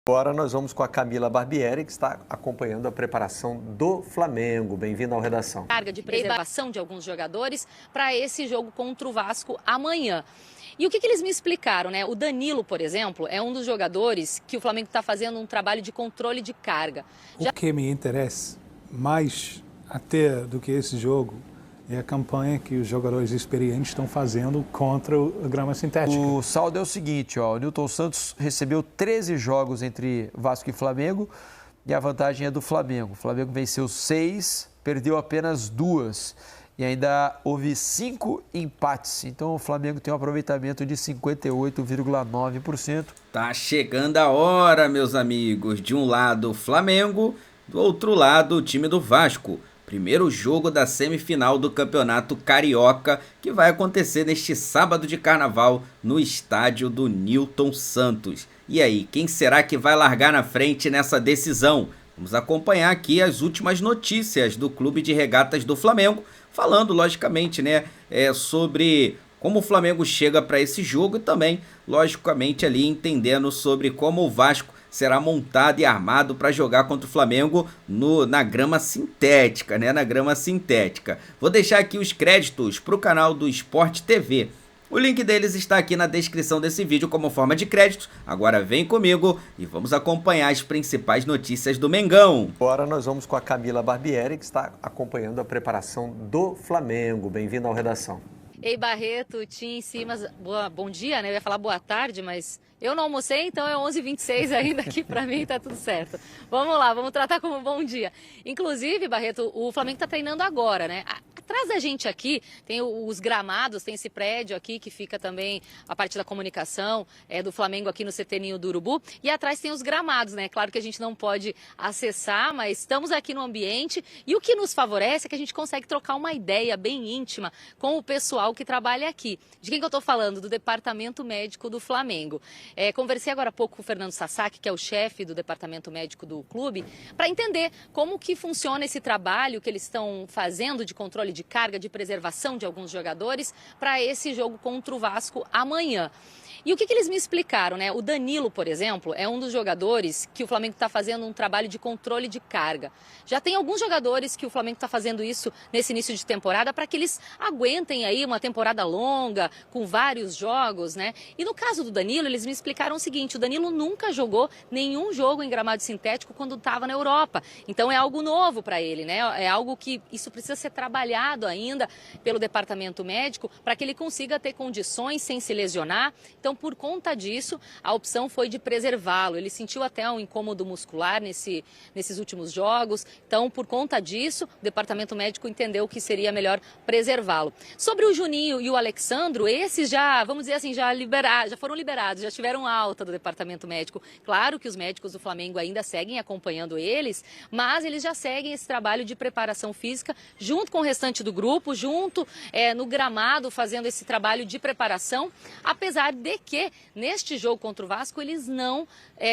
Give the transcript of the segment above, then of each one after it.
Agora nós vamos com a Camila Barbieri, que está acompanhando a preparação do Flamengo. Bem-vinda ao Redação. Carga de preservação de alguns jogadores para esse jogo contra o Vasco amanhã. E o que eles me explicaram, né? O Danilo, por exemplo, é um dos jogadores que o Flamengo está fazendo um trabalho de controle de carga. O que me interessa mais até do que esse jogo é a campanha que os jogadores experientes estão fazendo contra a grama sintética. O saldo é o seguinte, ó, o Nilton Santos recebeu 13 jogos entre Vasco e Flamengo e a vantagem é do Flamengo. O Flamengo venceu 6, perdeu apenas 2 e ainda houve 5 empates. Então o Flamengo tem um aproveitamento de 58,9%. Tá chegando a hora, meus amigos. De um lado o Flamengo, do outro lado o time do Vasco. Primeiro jogo da semifinal do Campeonato Carioca, que vai acontecer neste sábado de carnaval no estádio do Nilton Santos. E aí, quem será que vai largar na frente nessa decisão? Vamos acompanhar aqui as últimas notícias do Clube de Regatas do Flamengo, falando logicamente, né, sobre como o Flamengo chega para esse jogo e também, logicamente, ali entendendo sobre como o Vasco será montado e armado para jogar contra o Flamengo na grama sintética, né? Na grama sintética. Vou deixar aqui os créditos para o canal do Sport TV. O link deles está aqui na descrição desse vídeo como forma de crédito. Agora vem comigo e vamos acompanhar as principais notícias do Mengão. Agora nós vamos com a Camila Barbieri, que está acompanhando a preparação do Flamengo. Bem-vinda ao Redação. Ei, Barreto, Tim, Simas, bom dia, né? Eu ia falar boa tarde, mas eu não almocei, então é 11h26 ainda aqui, pra mim tá tudo certo. Vamos lá, vamos tratar como bom dia. Inclusive, Barreto, o Flamengo tá treinando agora, né? Atrás da gente aqui tem os gramados, tem esse prédio aqui que fica também a parte da comunicação do Flamengo aqui no CT Ninho do Urubu. E atrás tem os gramados, né? Claro que a gente não pode acessar, mas estamos aqui no ambiente. E o que nos favorece é que a gente consegue trocar uma ideia bem íntima com o pessoal que trabalha aqui. De quem que eu tô falando? Do Departamento Médico do Flamengo. Conversei agora há pouco com o Fernando Sasaki, que é o chefe do Departamento Médico do clube, para entender como que funciona esse trabalho que eles estão fazendo de controle de carga, de preservação de alguns jogadores para esse jogo contra o Vasco amanhã. E o que eles me explicaram, né? O Danilo, por exemplo, é um dos jogadores que o Flamengo está fazendo um trabalho de controle de carga. Já tem alguns jogadores que o Flamengo está fazendo isso nesse início de temporada para que eles aguentem aí uma temporada longa, com vários jogos, né? E no caso do Danilo, eles me explicaram o seguinte: o Danilo nunca jogou nenhum jogo em gramado sintético quando estava na Europa. Então é algo novo para ele, né? É algo que isso precisa ser trabalhado ainda pelo departamento médico para que ele consiga ter condições sem se lesionar. Então, por conta disso, a opção foi de preservá-lo. Ele sentiu até um incômodo muscular nesses últimos jogos. Então, por conta disso, o departamento médico entendeu que seria melhor preservá-lo. Sobre o Juninho e o Alexandro, esses já, vamos dizer assim, já foram liberados, já tiveram alta do departamento médico. Claro que os médicos do Flamengo ainda seguem acompanhando eles, mas eles já seguem esse trabalho de preparação física junto com o restante do grupo, junto no gramado, fazendo esse trabalho de preparação, apesar de que neste jogo contra o Vasco eles não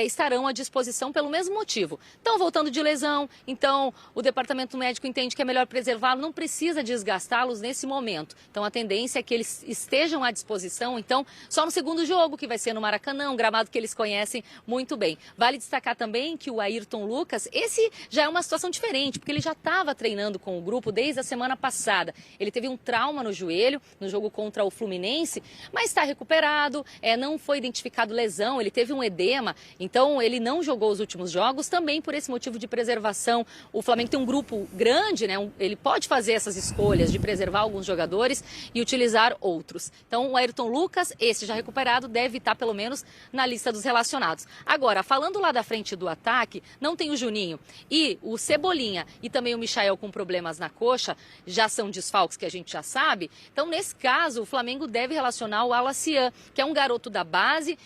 estarão à disposição pelo mesmo motivo. Estão voltando de lesão, então o departamento médico entende que é melhor preservá-lo, não precisa desgastá-los nesse momento. Então a tendência é que eles estejam à disposição, então, só no segundo jogo, que vai ser no Maracanã, um gramado que eles conhecem muito bem. Vale destacar também que o Ayrton Lucas, esse já é uma situação diferente, porque ele já estava treinando com o grupo desde a semana passada. Ele teve um trauma no joelho, no jogo contra o Fluminense, mas está recuperado. Não foi identificado lesão, ele teve um edema, então ele não jogou os últimos jogos, também por esse motivo de preservação. O Flamengo tem um grupo grande, né? Ele pode fazer essas escolhas de preservar alguns jogadores e utilizar outros. Então o Ayrton Lucas, esse já recuperado, deve estar pelo menos na lista dos relacionados. Agora, falando lá da frente do ataque, não tem o Juninho e o Cebolinha e também o Michael com problemas na coxa, já são desfalques que a gente já sabe. Então nesse caso, o Flamengo deve relacionar o Alacian, que é um garoto da base,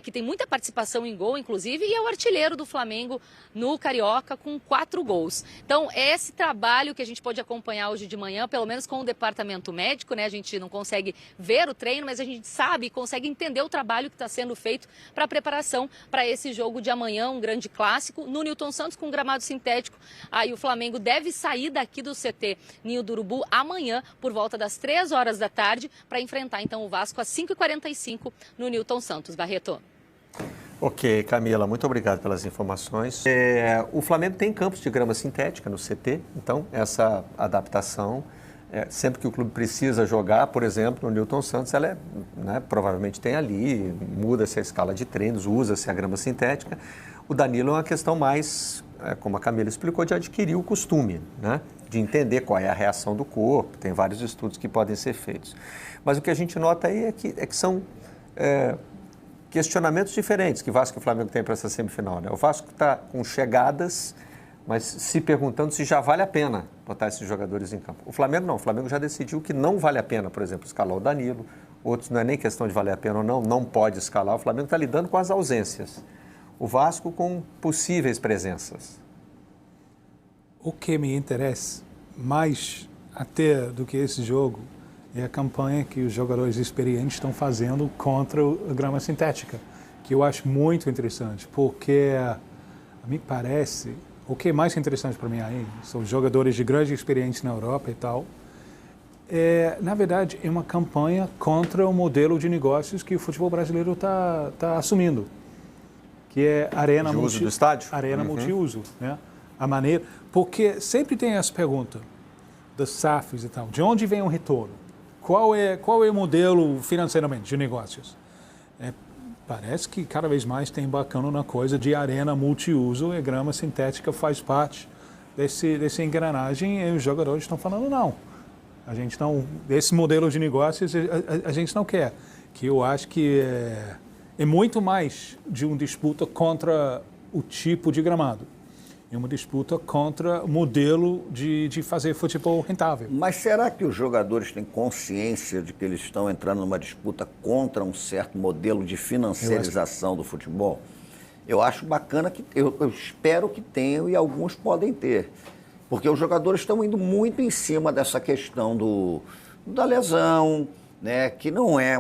que tem muita participação em gol, inclusive, e é o artilheiro do Flamengo no Carioca com 4 gols. Então, é esse trabalho que a gente pode acompanhar hoje de manhã, pelo menos com o departamento médico, né? A gente não consegue ver o treino, mas a gente sabe e consegue entender o trabalho que está sendo feito para a preparação para esse jogo de amanhã, um grande clássico, no Nilton Santos com gramado sintético. Aí o Flamengo deve sair daqui do CT Ninho do Urubu amanhã, por volta das 3 horas da tarde, para enfrentar então o Vasco às 5h45 no Nilton Santos. Barreto. Ok, Camila, muito obrigado pelas informações. O Flamengo tem campos de grama sintética no CT, então essa adaptação, sempre que o clube precisa jogar, por exemplo, no Newton Santos, ela provavelmente tem ali, muda-se a escala de treinos, usa-se a grama sintética. O Danilo é uma questão mais, como a Camila explicou, de adquirir o costume, né? De entender qual é a reação do corpo, tem vários estudos que podem ser feitos. Mas o que a gente nota aí é que são questionamentos diferentes que Vasco e Flamengo têm para essa semifinal, né? O Vasco está com chegadas, mas se perguntando se já vale a pena botar esses jogadores em campo. O Flamengo não, o Flamengo já decidiu que não vale a pena, por exemplo, escalar o Danilo, outros não é nem questão de valer a pena ou não, não pode escalar, o Flamengo está lidando com as ausências. O Vasco com possíveis presenças. O que me interessa mais até do que esse jogo é a campanha que os jogadores experientes estão fazendo contra a grama sintética, que eu acho muito interessante, porque a mim parece, o que é mais interessante para mim aí, são jogadores de grande experiência na Europa e tal, na verdade é uma campanha contra o modelo de negócios que o futebol brasileiro está assumindo, que é arena de uso do estádio? Arena multiuso, né? A maneira, porque sempre tem essa pergunta das SAFs e tal, de onde vem o retorno? Qual é o modelo financeiramente de negócios? Parece que cada vez mais tem bacana na coisa de arena multiuso e grama sintética faz parte dessa engrenagem e os jogadores estão falando não. A gente não, esse modelo de negócios a gente não quer. Que eu acho que é muito mais de uma disputa contra o tipo de gramado. É uma disputa contra o modelo de fazer futebol rentável. Mas será que os jogadores têm consciência de que eles estão entrando numa disputa contra um certo modelo de financiarização do futebol? Eu acho bacana que eu espero que tenham e alguns podem ter. Porque os jogadores estão indo muito em cima dessa questão da lesão, né, que não é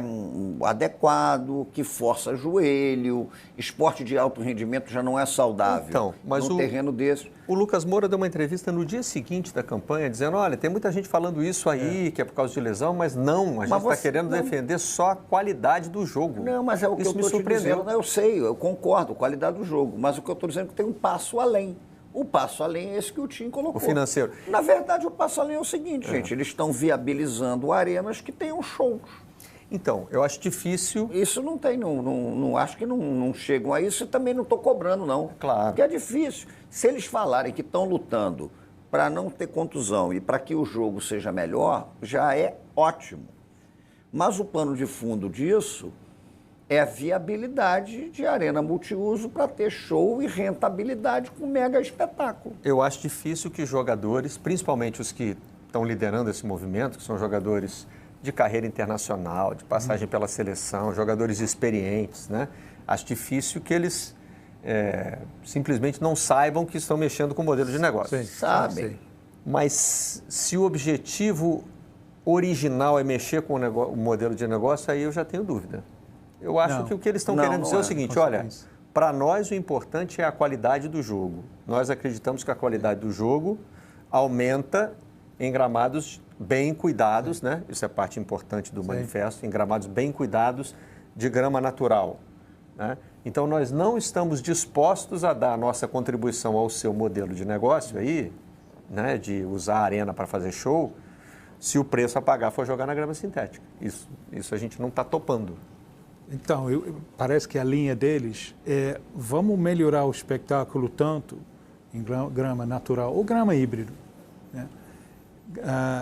adequado, que força joelho, esporte de alto rendimento já não é saudável. Então, mas num terreno desse. O Lucas Moura deu uma entrevista no dia seguinte da campanha, dizendo, olha, tem muita gente falando isso aí, que é por causa de lesão, mas não, a gente está querendo defender só a qualidade do jogo. Não, mas é o que eu estou te dizendo, eu sei, eu concordo, qualidade do jogo, mas o que eu estou dizendo é que tem um passo além. O passo além é esse que o Tim colocou. O financeiro. Na verdade, o passo além é o seguinte, gente, eles estão viabilizando arenas que tenham shows. Então, eu acho difícil... Isso não tem, não acho que não chegam a isso e também não estou cobrando, não. Claro. Porque é difícil. Se eles falarem que estão lutando para não ter contusão e para que o jogo seja melhor, já é ótimo. Mas o pano de fundo disso é a viabilidade de arena multiuso para ter show e rentabilidade com mega espetáculo. Eu acho difícil que jogadores, principalmente os que estão liderando esse movimento, que são jogadores de carreira internacional, de passagem pela seleção, jogadores experientes, né? Acho difícil que eles simplesmente não saibam que estão mexendo com o modelo de negócio. Sim, sabem. Mas se o objetivo original é mexer com o modelo de negócio, aí eu já tenho dúvida. Eu acho que o que eles estão querendo dizer é o seguinte, olha, para nós o importante é a qualidade do jogo. Nós acreditamos que a qualidade do jogo aumenta em gramados bem cuidados, né? Isso é parte importante do manifesto, em gramados bem cuidados de grama natural, né? Então nós não estamos dispostos a dar a nossa contribuição ao seu modelo de negócio aí, né? De usar a arena para fazer show, se o preço a pagar for jogar na grama sintética. Isso a gente não está topando. Então, parece que a linha deles é vamos melhorar o espetáculo tanto em grama natural ou grama híbrido, né?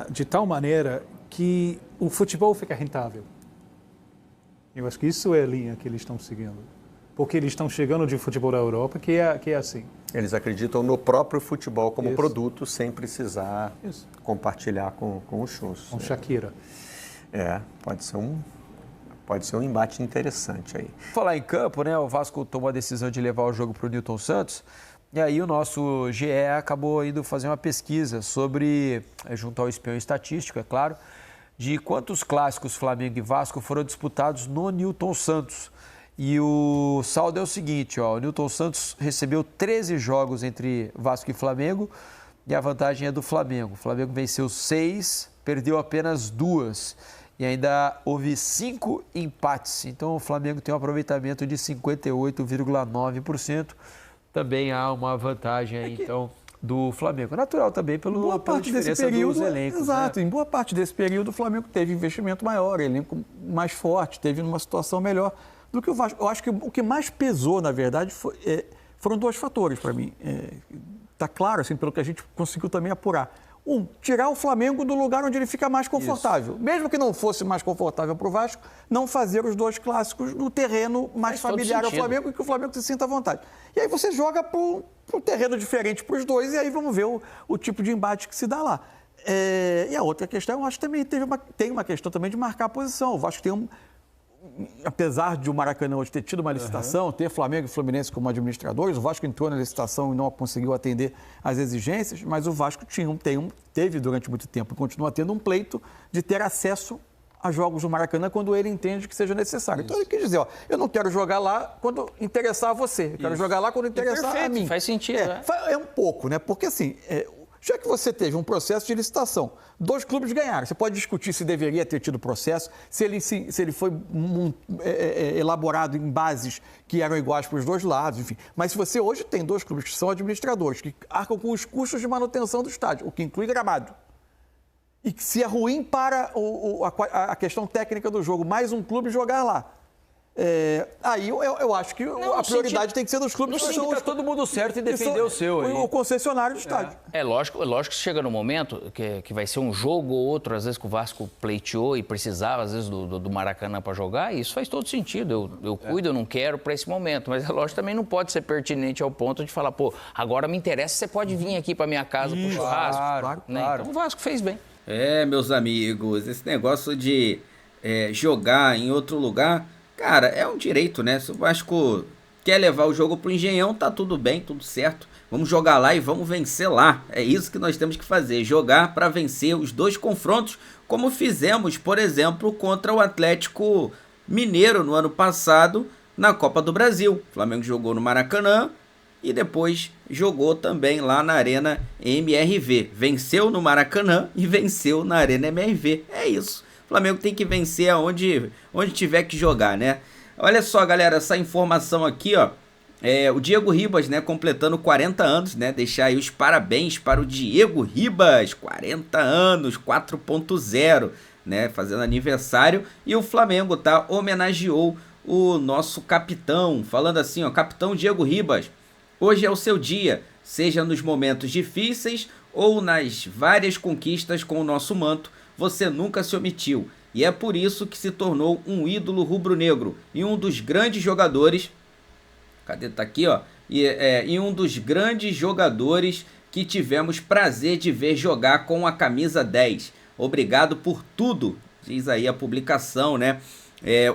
De tal maneira que o futebol fica rentável. Eu acho que isso é a linha que eles estão seguindo. Porque eles estão chegando de futebol da Europa, que é assim. Eles acreditam no próprio futebol como produto, sem precisar compartilhar com os shows. Com Shakira. Pode ser um embate interessante aí. Falar em campo, né? O Vasco tomou a decisão de levar o jogo para o Newton Santos. E aí o nosso GE acabou indo fazer uma pesquisa sobre, junto ao espião estatístico, é claro, de quantos clássicos Flamengo e Vasco foram disputados no Newton Santos. E o saldo é o seguinte, ó, o Newton Santos recebeu 13 jogos entre Vasco e Flamengo e a vantagem é do Flamengo. O Flamengo venceu 6, perdeu apenas 2. e ainda houve 5 empates. Então o Flamengo tem um aproveitamento de 58,9%. Também há uma vantagem aí, então, do Flamengo. Natural também pela diferença dos elencos. Exato, né? Em boa parte desse período o Flamengo teve investimento maior, elenco mais forte, teve uma situação melhor do que o Vasco. Eu acho que o que mais pesou, na verdade, foram 2 fatores para mim. Está claro, assim, pelo que a gente conseguiu também apurar. Tirar o Flamengo do lugar onde ele fica mais confortável. Isso. Mesmo que não fosse mais confortável para o Vasco, não fazer os 2 clássicos no terreno mais familiar ao Flamengo e que o Flamengo se sinta à vontade. E aí você joga para um terreno diferente para os 2 e aí vamos ver o tipo de embate que se dá lá. E a outra questão, eu acho que também tem uma questão também de marcar a posição. O Vasco tem apesar de o Maracanã hoje ter tido uma licitação, ter Flamengo e Fluminense como administradores, o Vasco entrou na licitação e não conseguiu atender às exigências, mas o Vasco teve durante muito tempo e continua tendo um pleito de ter acesso a jogos do Maracanã quando ele entende que seja necessário. Então ele quis dizer, eu não quero jogar lá quando interessar a você, eu quero jogar lá quando interessar a mim. Faz sentido. É um pouco, né? Porque assim, já que você teve um processo de licitação, 2 clubes ganharam. Você pode discutir se deveria ter tido processo, se ele foi elaborado em bases que eram iguais para os 2 lados, enfim. Mas se você hoje tem 2 clubes que são administradores, que arcam com os custos de manutenção do estádio, o que inclui gramado, e que se é ruim para a questão técnica do jogo, mais um clube jogar lá, aí eu acho que a prioridade tem que ser dos clubes que está todo mundo certo em defender o seu. O concessionário do estádio. É lógico que chega no momento que vai ser um jogo ou outro, às vezes que o Vasco pleiteou e precisava, às vezes, do Maracanã para jogar, e isso faz todo sentido. Eu cuido, eu não quero para esse momento, mas é lógico também não pode ser pertinente ao ponto de falar, agora me interessa, você pode vir aqui para minha casa para o churrasco. Claro. Então o Vasco fez bem. Meus amigos, esse negócio de jogar em outro lugar... Cara, é um direito, né? Se o Vasco quer levar o jogo pro Engenhão, tá tudo bem, tudo certo. Vamos jogar lá e vamos vencer lá. É isso que nós temos que fazer, jogar para vencer os 2 confrontos, como fizemos, por exemplo, contra o Atlético Mineiro no ano passado, na Copa do Brasil. O Flamengo jogou no Maracanã e depois jogou também lá na Arena MRV. Venceu no Maracanã e venceu na Arena MRV. É isso. O Flamengo tem que vencer onde tiver que jogar, né? Olha só, galera, essa informação aqui, ó. O Diego Ribas, né, completando 40 anos, né? Deixar aí os parabéns para o Diego Ribas, 40 anos, 4.0, né? Fazendo aniversário. E o Flamengo, tá? Homenageou o nosso capitão, falando assim, ó, capitão Diego Ribas, hoje é o seu dia, seja nos momentos difíceis ou nas várias conquistas com o nosso manto, você nunca se omitiu, e é por isso que se tornou um ídolo rubro-negro e um dos grandes jogadores, tá aqui, ó, e um dos grandes jogadores que tivemos prazer de ver jogar com a camisa 10. Obrigado por tudo, diz aí a publicação, né,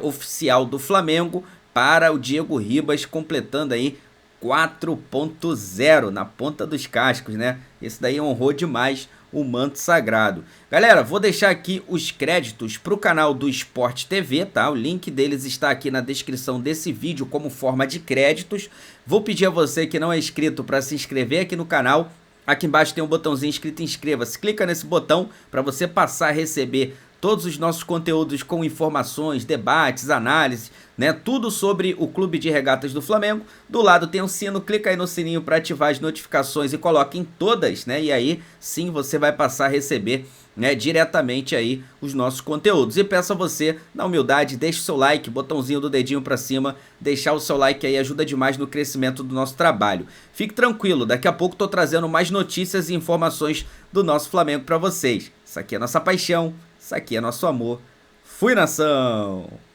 oficial do Flamengo para o Diego Ribas, completando aí 4.0 na ponta dos cascos, né? Esse daí honrou demais o manto sagrado. Galera, vou deixar aqui os créditos para o canal do Sport TV, tá? O link deles está aqui na descrição desse vídeo como forma de créditos. Vou pedir a você que não é inscrito para se inscrever aqui no canal. Aqui embaixo tem um botãozinho escrito inscreva-se. Clica nesse botão para você passar a receber todos os nossos conteúdos com informações, debates, análises, né? Tudo sobre o Clube de Regatas do Flamengo. Do lado tem um sino, clica aí no sininho para ativar as notificações e coloque em todas, né? E aí sim você vai passar a receber, né, diretamente aí os nossos conteúdos. E peço a você, na humildade, deixe o seu like, botãozinho do dedinho para cima, deixar o seu like aí ajuda demais no crescimento do nosso trabalho. Fique tranquilo, daqui a pouco estou trazendo mais notícias e informações do nosso Flamengo para vocês. Isso aqui é nossa paixão. Isso aqui é nosso amor. Fui, nação!